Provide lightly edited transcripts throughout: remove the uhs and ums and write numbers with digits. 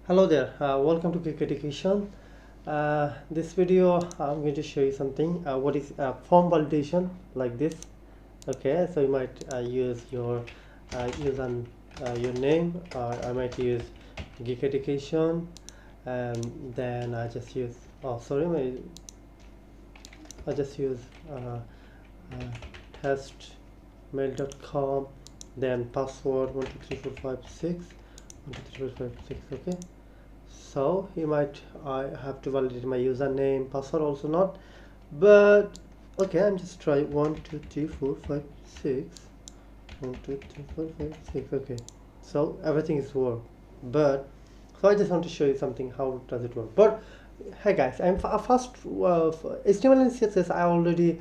Hello there, welcome to Quick Education. This video I'm going to show you something what is form validation like this. Okay, so you might use your your name, or I might use Geek Education, and then I just use I just use testmail.com, then password 123456 12345 okay. So you might I have to validate my username, password also not, but okay, I'm just try 1 2 3 4 5 6 1 2 3 4 5 6 okay, so everything is work, but so I just want to show you something how does it work. But hey guys, I'm first for HTML and CSS I already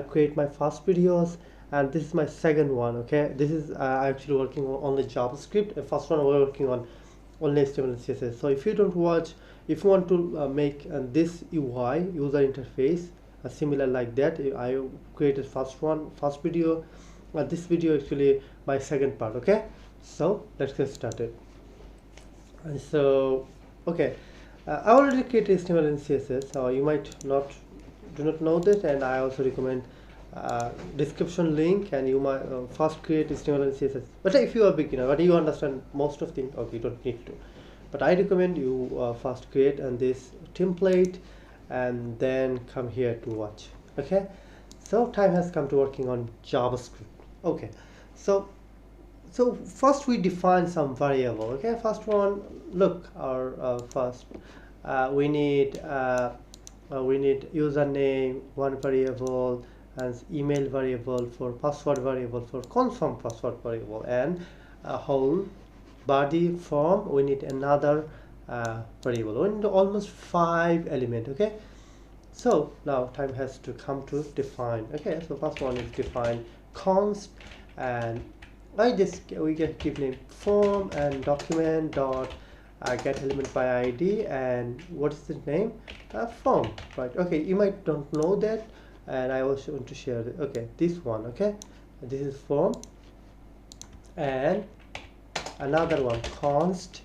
create my first videos, and this is my second one. Okay, this is actually working on only JavaScript. The first one we're working on only HTML and CSS. So if you don't watch, if you want to make this UI user interface similar like that, I created first video. This video actually my second part. Okay, so let's get started. And so okay, I already created HTML and CSS, so you might do not know that, and I also recommend description link, and you might first create HTML and CSS. But if you are beginner, but you understand most of things, okay, you don't need to. But I recommend you first create and this template, and then come here to watch. Okay, so time has come to working on JavaScript. Okay, so first we define some variable. Okay, first one, look, our first we need username, one variable, and email variable, for password variable, for confirm password variable, and a whole body form we need another variable. We need almost 5 elements. Okay, so now time has to come to define. Okay, so first one is define const, and we get give name form and document dot get element by id, and what is the name? Form, right? Okay, you might don't know that, and I also want to share it. Okay, this one. Okay, this is form, and another one const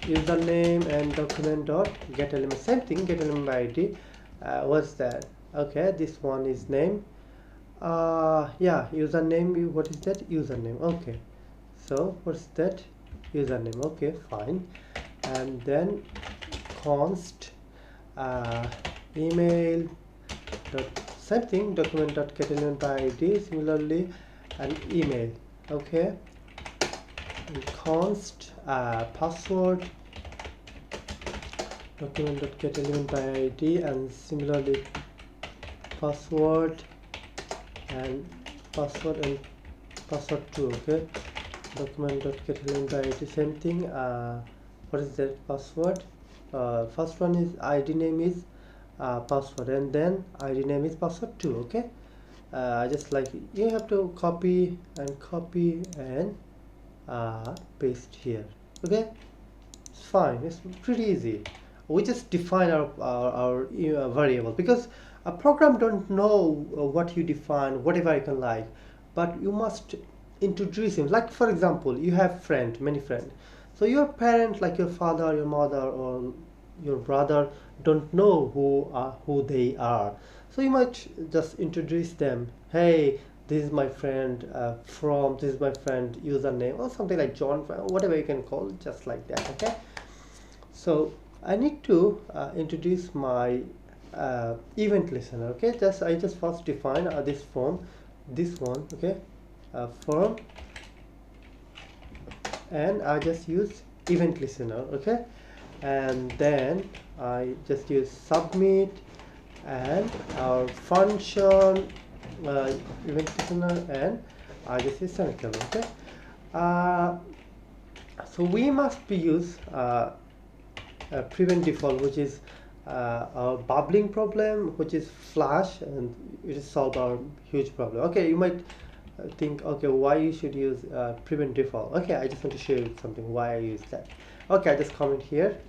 username and document dot get element, same thing, get element by id. What's that? Okay, this one is name. Yeah, username, what is that? Username. Okay, so what's that? Username. Okay, fine. And then const email dot, same thing, document dot get element by id, similarly, and email. Okay, and const password document dot get element by id, and similarly password and password too. Okay, document dot get element by id, same thing. What is that? Password. First one is id name is password, and then id name is password too. Okay, just like you have to copy and paste here. Okay, it's fine, it's pretty easy. We just define our variable, because a program don't know what you define, whatever I can like, but you must introduce him. Like for example, you have many friends, so your parent, like your father, your mother, or your brother, don't know who they are, so you might just introduce them. Hey, this is my friend from this is my friend username, or something like John, whatever you can call, just like that. Okay, so I need to introduce my event listener. Okay, I just first define this form, this one. Okay, form, and I just use event listener. Okay, and then I just use submit, and our function event listener, and I just use semicolon. Okay, so we must be use prevent default, which is a bubbling problem, which is flash, and it is solve our huge problem. Okay, you might think, okay, why you should use prevent default. Okay, I just want to show you something why I use that. Okay, I just comment here.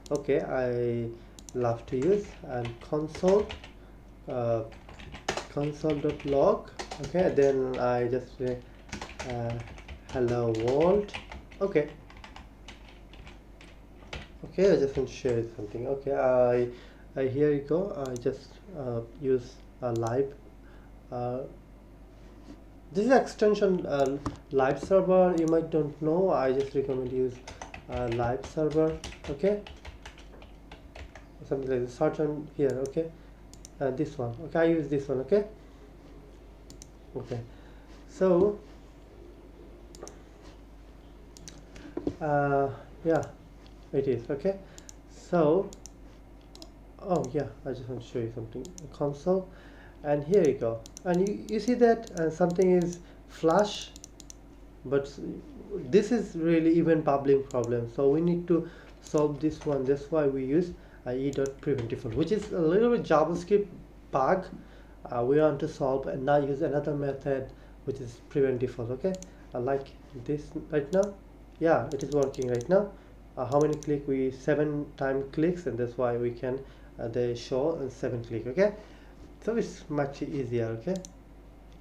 Okay, I love to use and console console.log. Okay, then I just say hello world. Okay, Okay, I just want to share something. Okay, I here you go. I just use a live. Uh, this is extension live server. You might don't know. I just recommend use live server. Okay, something like this. Search on here. Okay, this one. Okay, I use this one. Okay. Okay. So yeah, it is. Okay. So oh yeah, I just want to show you something. Console, and here you go. And you see that something is flush, but this is really even public problem. So we need to solve this one. That's why we use e.prevent default, which is a little bit JavaScript bug. We want to solve and now use another method, which is prevent default. Okay, like this right now. Yeah, it is working right now. How many click? We 7 time clicks, and that's why we can they show 7 click. Okay, so it's much easier. Okay,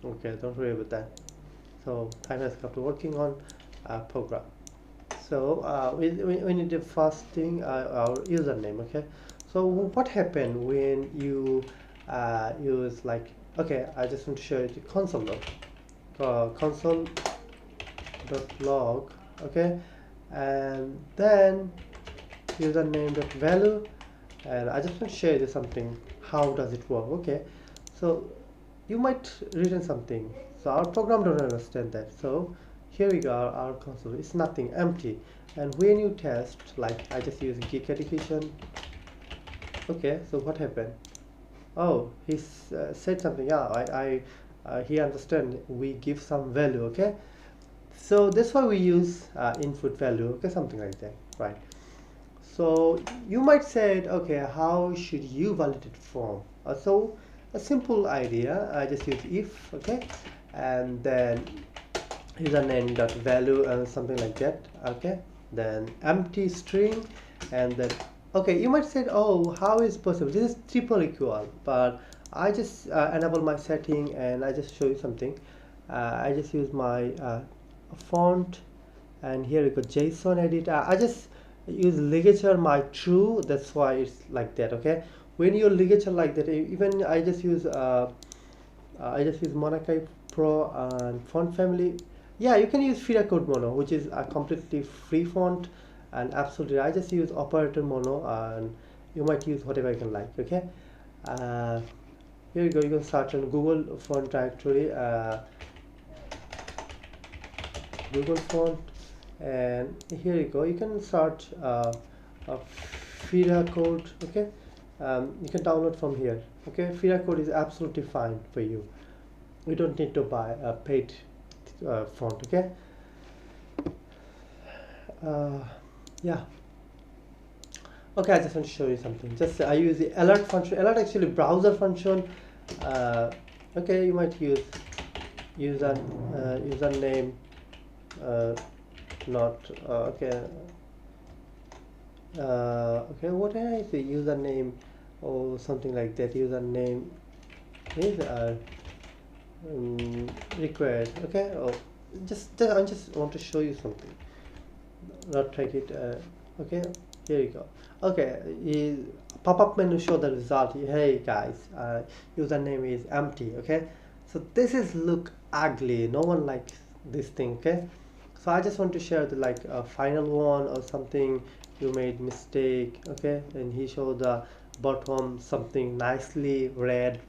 okay, don't worry about that. So time has come to working on program. So we need the first thing, our username. Okay, so what happened when you use like, okay, I just want to show you the console log, console.log. Okay, and then username.value, and I just want to share you something. How does it work? Okay, so you might written something, so our program don't understand that. So here we go, our console is nothing, empty. And when you test, like I just use geek education. Okay, so what happened? Oh, he said something. Yeah, he understand we give some value. Okay, so that's why we use input value. Okay, something like that, right? So you might say, okay, how should you validate form? So a simple idea, I just use if. Okay, and then username dot value and something like that. Okay, then empty string, and then okay, you might say, oh, how is possible? This is triple equal, but I just enable my setting and I just show you something. I just use my font, and here you go, JSON editor. I just use ligature my true, that's why it's like that. Okay, when you ligature like that, even I just use Monakai Pro and font family. Yeah, you can use Fira Code Mono, which is a completely free font, and absolutely I just use operator mono, and you might use whatever you can like. Okay, here you go, you can search on Google font directory, Google font, and here you go, you can search Fira Code. Okay, you can download from here. Okay, Fira Code is absolutely fine for you. We don't need to buy a paid font. Okay, yeah. Okay, I just want to show you something. Just I use the alert function. Alert actually browser function. Okay, you might use username, not okay. Okay, what is the username or something like that? Username is required. Okay, oh, I just want to show you something, not take it. Okay, here you go. Okay, pop-up menu show the result. Hey guys, username is empty. Okay, so this is look ugly, no one likes this thing. Okay, so I just want to share the like final one or something. You made mistake. Okay, and he showed the bottom something nicely red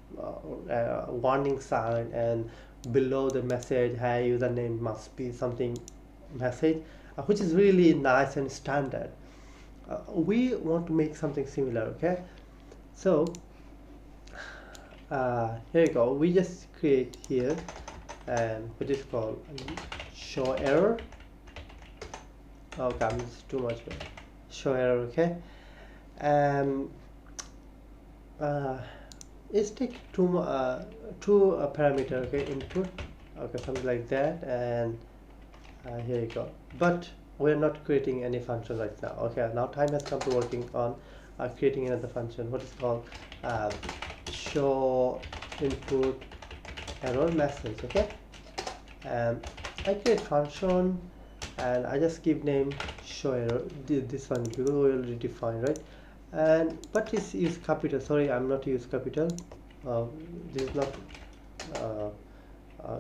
warning sign, and below the message, hey, username must be something message, which is really nice and standard. We want to make something similar. Okay, so here you go, we just create here, and what is called show error. Okay, it's too much. Show error. Okay, and it's take two parameter. Okay, input. Okay, something like that, and here you go. But we're not creating any function right now. Okay, now time has come to working on creating another function, what is called show input error message. Okay, and I create function, and I just give name show error, this one, because we already defined, right? And but it's use capital. Sorry, I'm not use capital. This is not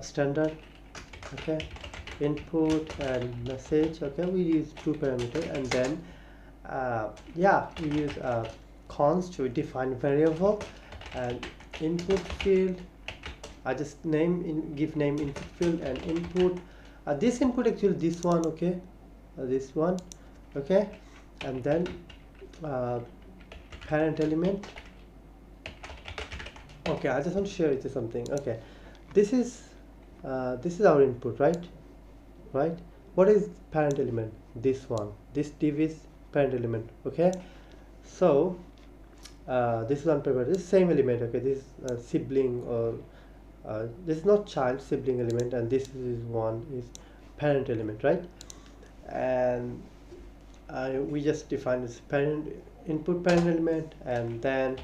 standard. Okay, input and message. Okay, we use two parameters, and then yeah, we use const to define variable, and input field. I just give name input field and input. This input actually this one. Okay, this one. Okay, and then parent element. Okay, I just want to share with you something. Okay, this is our input, right? What is parent element? This one, this div is parent element. Okay, so this is one paper, this same element. Okay, this is sibling, or this is not child, sibling element, and this is one is parent element, right? And we just define this parent input parent element, and then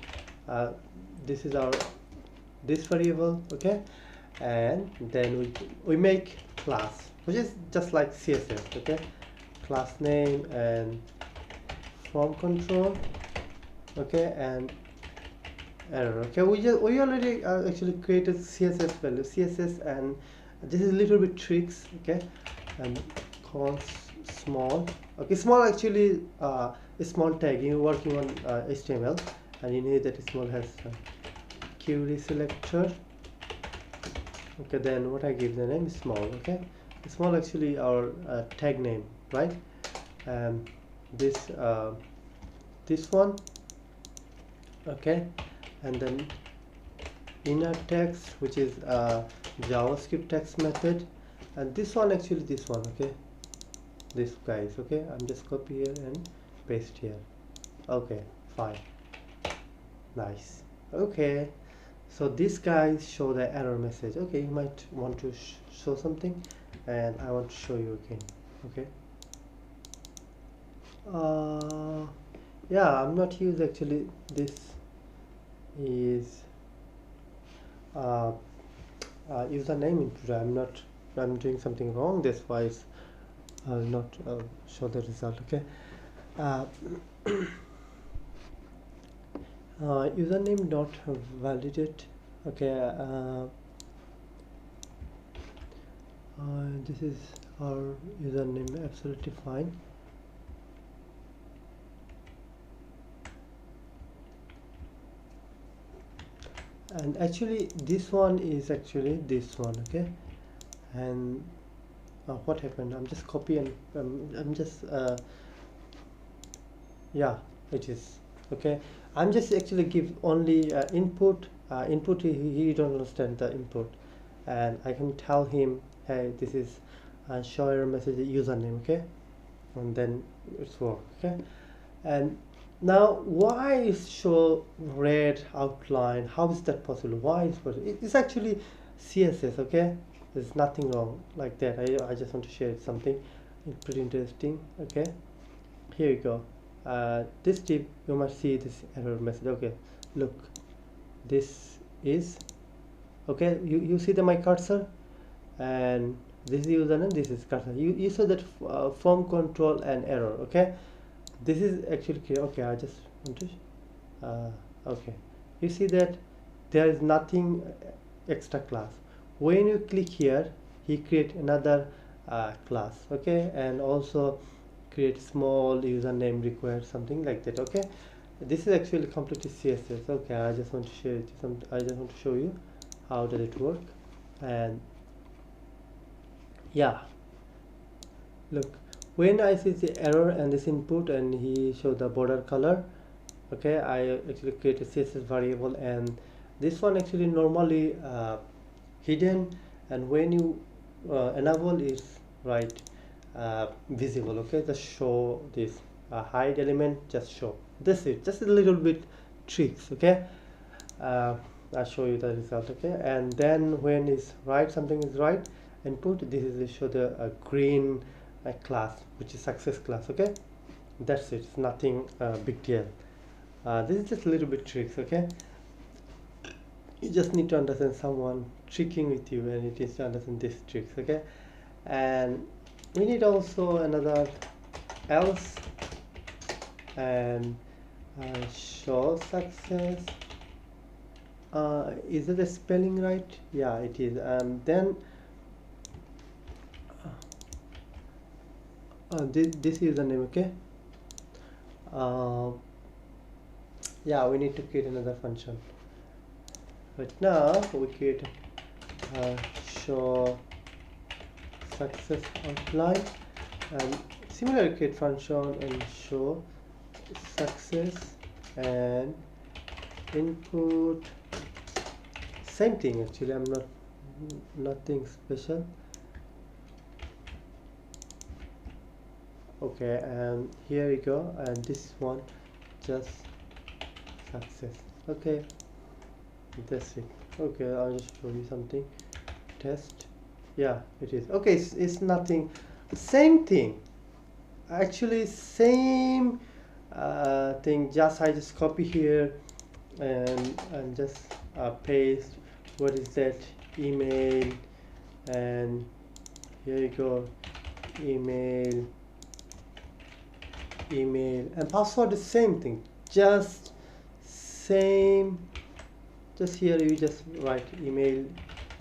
this is our this variable. Okay, and then we make class, which is just like CSS. Okay, class name and form control. Okay, and error. Okay, we already actually created CSS value, CSS, and this is a little bit tricks. Okay, and const small. Okay, small actually is small tag. You're working on HTML, and you need that small has query selector. Okay, then what I give the name is small. Okay, small actually our tag name, right? And this one. Okay, and then inner text, which is JavaScript text method, and this one actually this one. Okay, this guys. Okay, I'm just copy here and paste here. Okay, fine, nice. Okay, so these guys show the error message. Okay, you might want to show something, and I want to show you again. Okay, yeah, I'm not use actually this is username input. I'm doing something wrong, that's why I'll not show the result. Okay, username not validate. Okay, this is our username, absolutely fine. And actually this one is actually this one. Okay, and what happened, I'm just copying, I'm just yeah, it is. Okay, I'm just actually give only input. He don't understand the input, and I can tell him, hey, this is show error message username. Okay, and then it's work. Okay, and now why is show red outline? How is that possible? Why is possible? It's actually CSS. Okay, there's nothing wrong like that. I just want to share something pretty interesting. Okay, here you go. This tip, you must see this error message. Okay, look, this is okay. You see my cursor, and this is username, this is cursor. You saw that form control and error. Okay, this is actually clear. Okay, I just want to okay, you see that there is nothing extra class. When you click here, he create another class. Okay, and also create small username required, something like that. Okay, this is actually completely CSS. Okay, I just want to share it I just want to show you how does it work. And yeah, look, when I see the error and this input, and he show the border color. Okay, I actually create a CSS variable, and this one actually normally hidden, and when you enable is right visible. Okay, just show this hide element, just show this is just a little bit tricks. Okay, I'll show you the result. Okay, and then when is right, something is right, input, this is show the green class, which is success class. Okay, that's it, it's nothing big deal. This is just a little bit tricks. Okay, you just need to understand someone tricking with you, and it is to understand these tricks. Okay, and we need also another else and show success. Is it the spelling right? Yeah, it is. And then this username, okay. Yeah, we need to create another function. But now we create show success outline, and similarly create function and show success and input. Same thing actually. I'm not nothing special. Okay, and here we go, and this one just success. Okay, that's it. Okay, I'll just show you something. Test. Yeah, it is. Okay, it's nothing. Same thing. Actually, same thing. Just I just copy here and just paste. What is that? Email, and here you go. Email, and password is same thing. Just same. Just here you just write email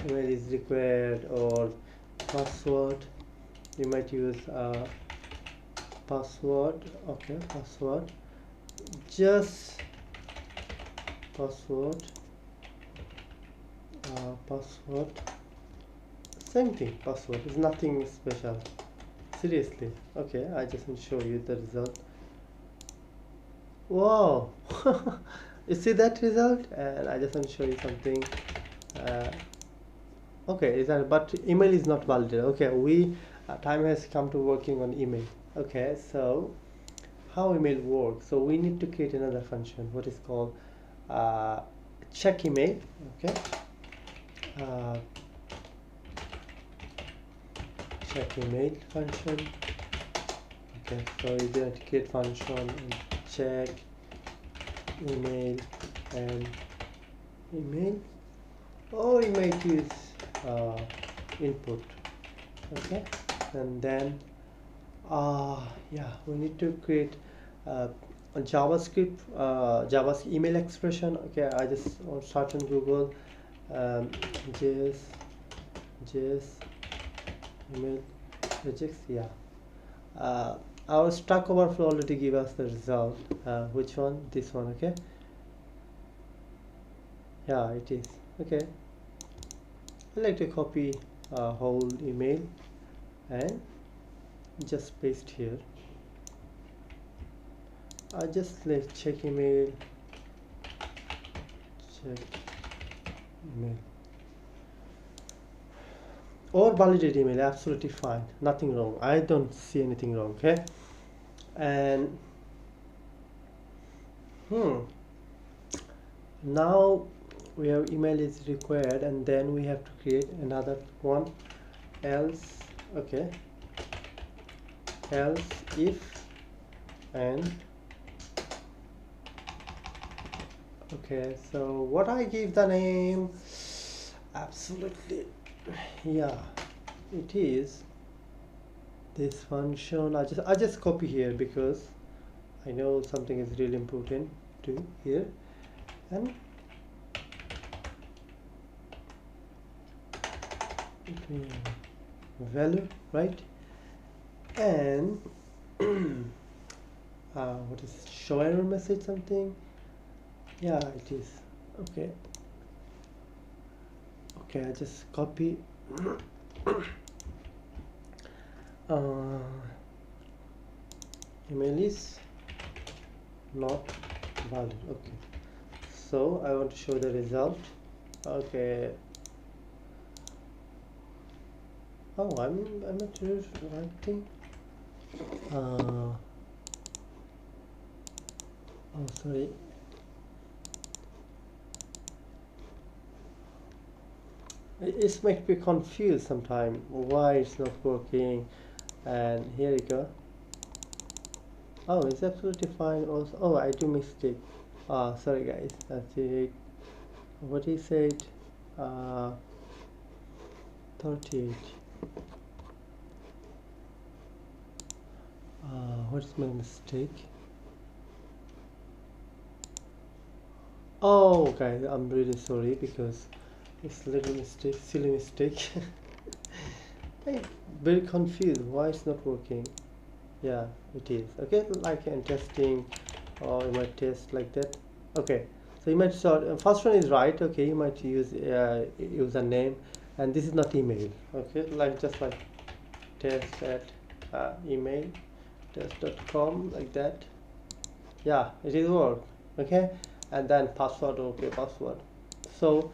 is required, or password. You might use password. Okay, password. Just password. Password. Same thing. Password is nothing special. Seriously. Okay, I just want to show you the result. Wow. You see that result? And I just want to show you something. Okay, is that, but email is not validated. Okay, we time has come to working on email. Okay, so how email works? So we need to create another function, what is called check email. Okay, check email function. Okay, so you're going to create function and check email and email, or you might use input. Okay, and then yeah, we need to create a JavaScript JavaScript email expression. Okay, I just search on Google JS email regex. Yeah, our Stack Overflow already give us the result. Which one? This one. Okay, yeah, it is. Okay, I like to copy whole email and just paste here. I just let check email, or validate email. Absolutely fine, nothing wrong. I don't see anything wrong. Okay, and now we have email is required, and then we have to create another one, else. Okay, else if and okay, so what I give the name, absolutely, yeah, it is this function. I just copy here because I know something is really important to here, and value, right? And what is show error message something? Yeah, it is. Okay, I just copy email is not valid. Okay, so I want to show the result. Okay, oh, I'm not writing. Oh, sorry. It might be confused sometime why it's not working. And here you go. Oh, it's absolutely fine also. Oh, I do mistake. Sorry guys, that's it. What he said, 38. What's my mistake? Oh guys, I'm really sorry because it's a little mistake, silly mistake. I'm very confused why it's not working. Yeah, it is. Okay, like in testing, or you might test like that. Okay, so you might sort first one is right. Okay, you might use username, and this is not email. Okay, like just like test at email test.com, like that. Yeah, it is work. Okay, and then password. Okay, password. So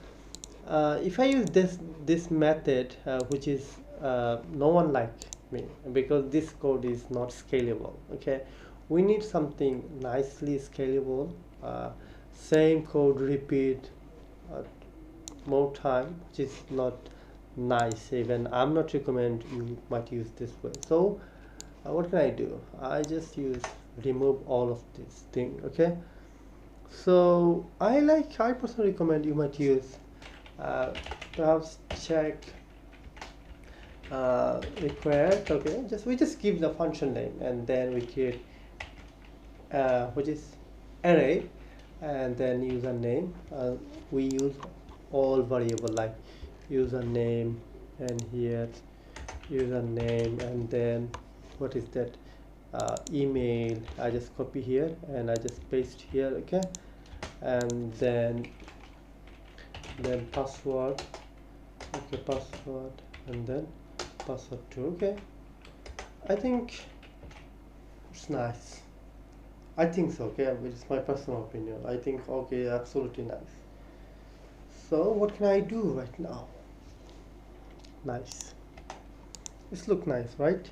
if I use this method, which is no one like me, because this code is not scalable. Okay, we need something nicely scalable. uh, Same code repeat uh, more time, which is not nice. Even I'm not recommend you might use this way. So what can I do? I just use remove all of this thing. Okay, so I personally recommend you might use uh, perhaps check required. Okay, we just give the function name, and then we create which is array, and then username. We use all variable like username, and here username, and then what is that, email. I just copy here and I just paste here. Okay, and then password. Okay, password, and then password 2. Okay, I think it's nice. I think so. Okay, it's my personal opinion. I think okay, absolutely nice. So what can I do right now? Nice. This look nice, right?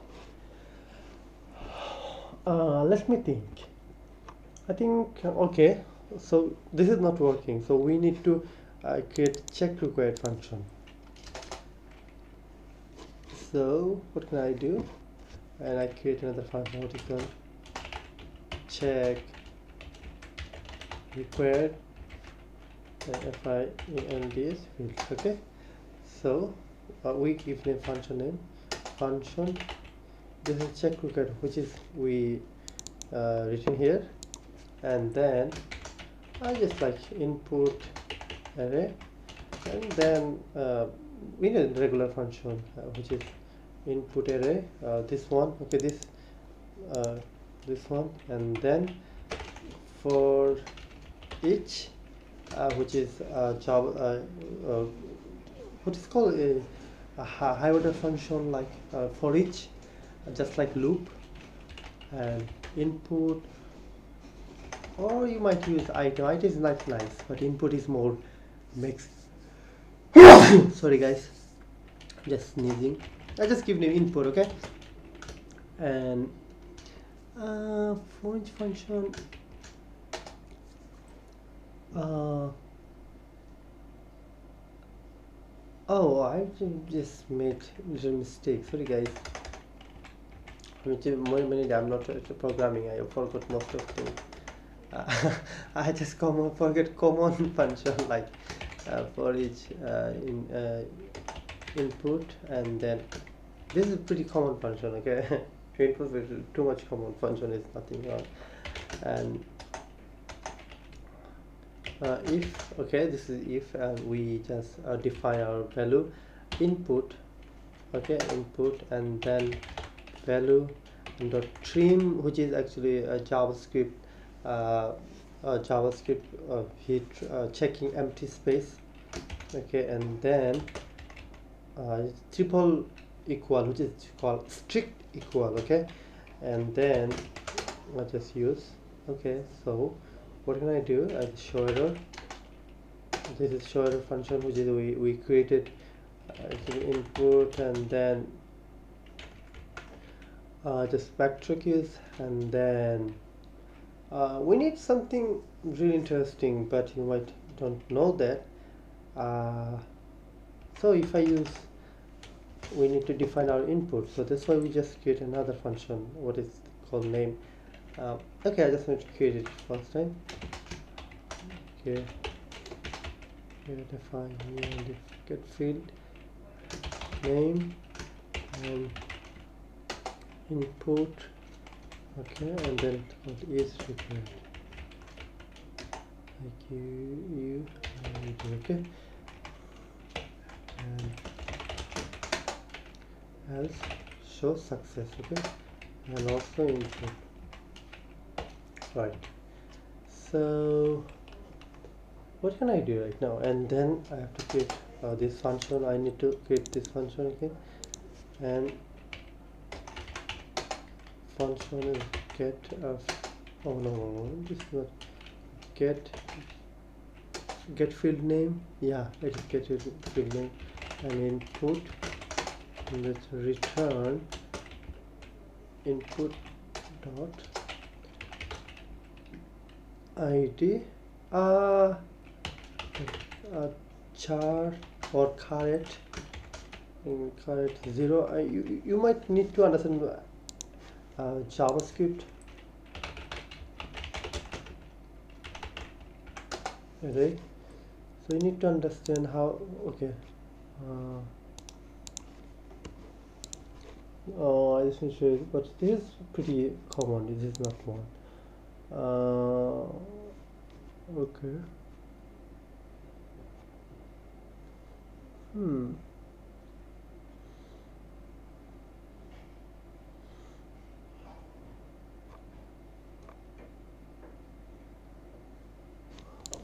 Let me think. I think okay. So this is not working. So we need to create check required function. So what can I do? And I create another function. What is called check required FINDS field. Okay, so we give name function name function. This is check required, which is we written here, and then I just like input array, and then we need a regular function which is input array, this one. Okay, this one, and then for each which is Java, what is called a high order function, like for each, just like loop, and input, or you might use item. Item is not nice, but input is more makes. Sorry guys, just sneezing. I just give name input. Okay, and for each function. Oh, I just made little mistake. Sorry guys. I'm not programming. I forgot most of things. I just forget common function like for each input, and then this is pretty common function. Okay, input with too much common function is nothing wrong. And if okay, this is if we just define our value input. Okay, input, and then value dot trim, which is actually a JavaScript hit checking empty space. Okay, and then triple equal, which is called strict equal. Okay, and then I just use. Okay, so what can I do? I show error. This is show error function, which is we created input, and then just backtrack is, and then we need something really interesting, but you might don't know that. So if I use, we need to define our input, so that's why we just create another function, what is called name. Okay, I just need to create it first time. Okay, define here and get field name and input, okay, and then what is required, like you okay, and else show success, okay, and also input, right? So what can I do right now? And then I have to create this function. I need to create this function again, and function is get oh no, this is not get field name. Yeah, it is get field name, and input, and let's return input dot id char or caret, in caret 0. You might need to understand JavaScript array, so you need to understand how, okay, oh, I just need to show you, but this is pretty common, this is not one. Okay.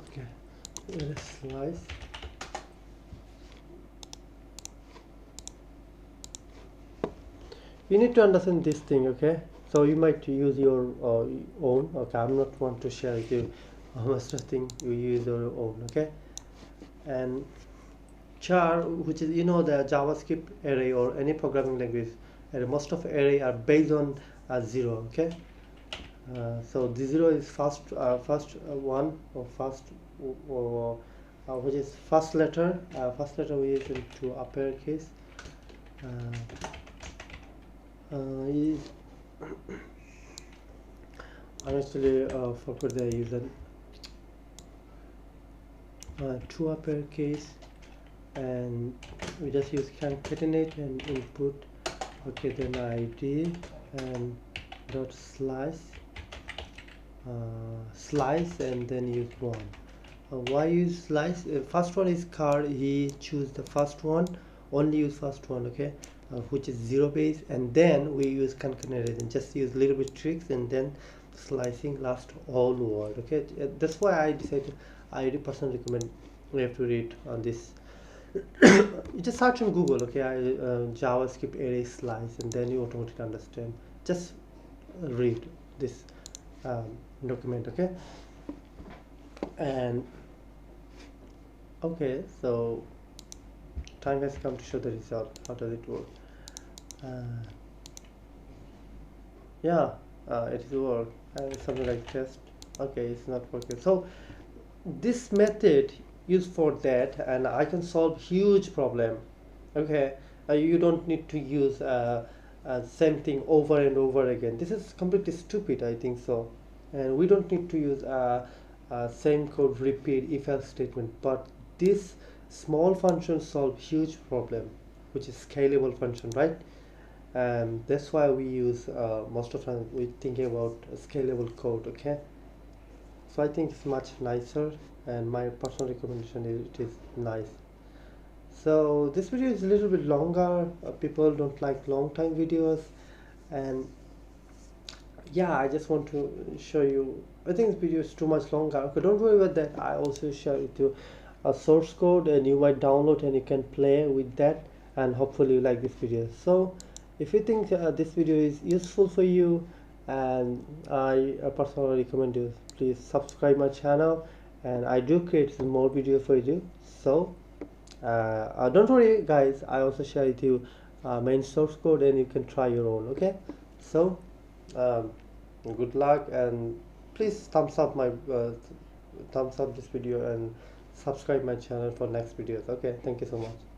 Okay, let's slice. You need to understand this thing, okay? So you might use your own. Okay, I'm not want to share with you master thing. You use your own, okay? And char, which is, you know, the JavaScript array or any programming language array, most of array are based on 0, okay? So the 0 is first one, or first, which is first letter. First letter we use into uppercase. Is I actually forgot the user. Two uppercase, and we just use concatenate and input. Okay, then id and dot slice, and then use one. Why use slice? First one is car, he choose the first one, only use first one, okay, which is 0 base, and then we use concatenate and just use little bit tricks, and then slicing last whole word, okay. That's why I decided, I personally recommend we have to read on this. You just search on Google, okay, JavaScript array slice, and then you automatically understand. Just read this document, okay. And okay, so time has come to show the result. How does it work? Yeah, it is work, and something like test. Okay, it's not working. So this method used for that, and I can solve huge problem, okay. You don't need to use same thing over and over again. This is completely stupid, I think so. And we don't need to use same code repeat if else statement, but this small function solve huge problem, which is scalable function, right? And that's why we use most of the time we thinking about scalable code, okay. So I think it's much nicer, and my personal recommendation is it is nice. So this video is a little bit longer. People don't like long time videos, and yeah, I just want to show you. I think this video is too much longer. Okay, don't worry about that. I also share with you a source code, and you might download and you can play with that, and hopefully you like this video. So if you think this video is useful for you, and I personally recommend you, please subscribe my channel, and I do create more videos for you. So don't worry guys, I also share with you main source code, and you can try your own, okay. So good luck, and please thumbs up this video, and subscribe my channel for next videos, okay. Thank you so much.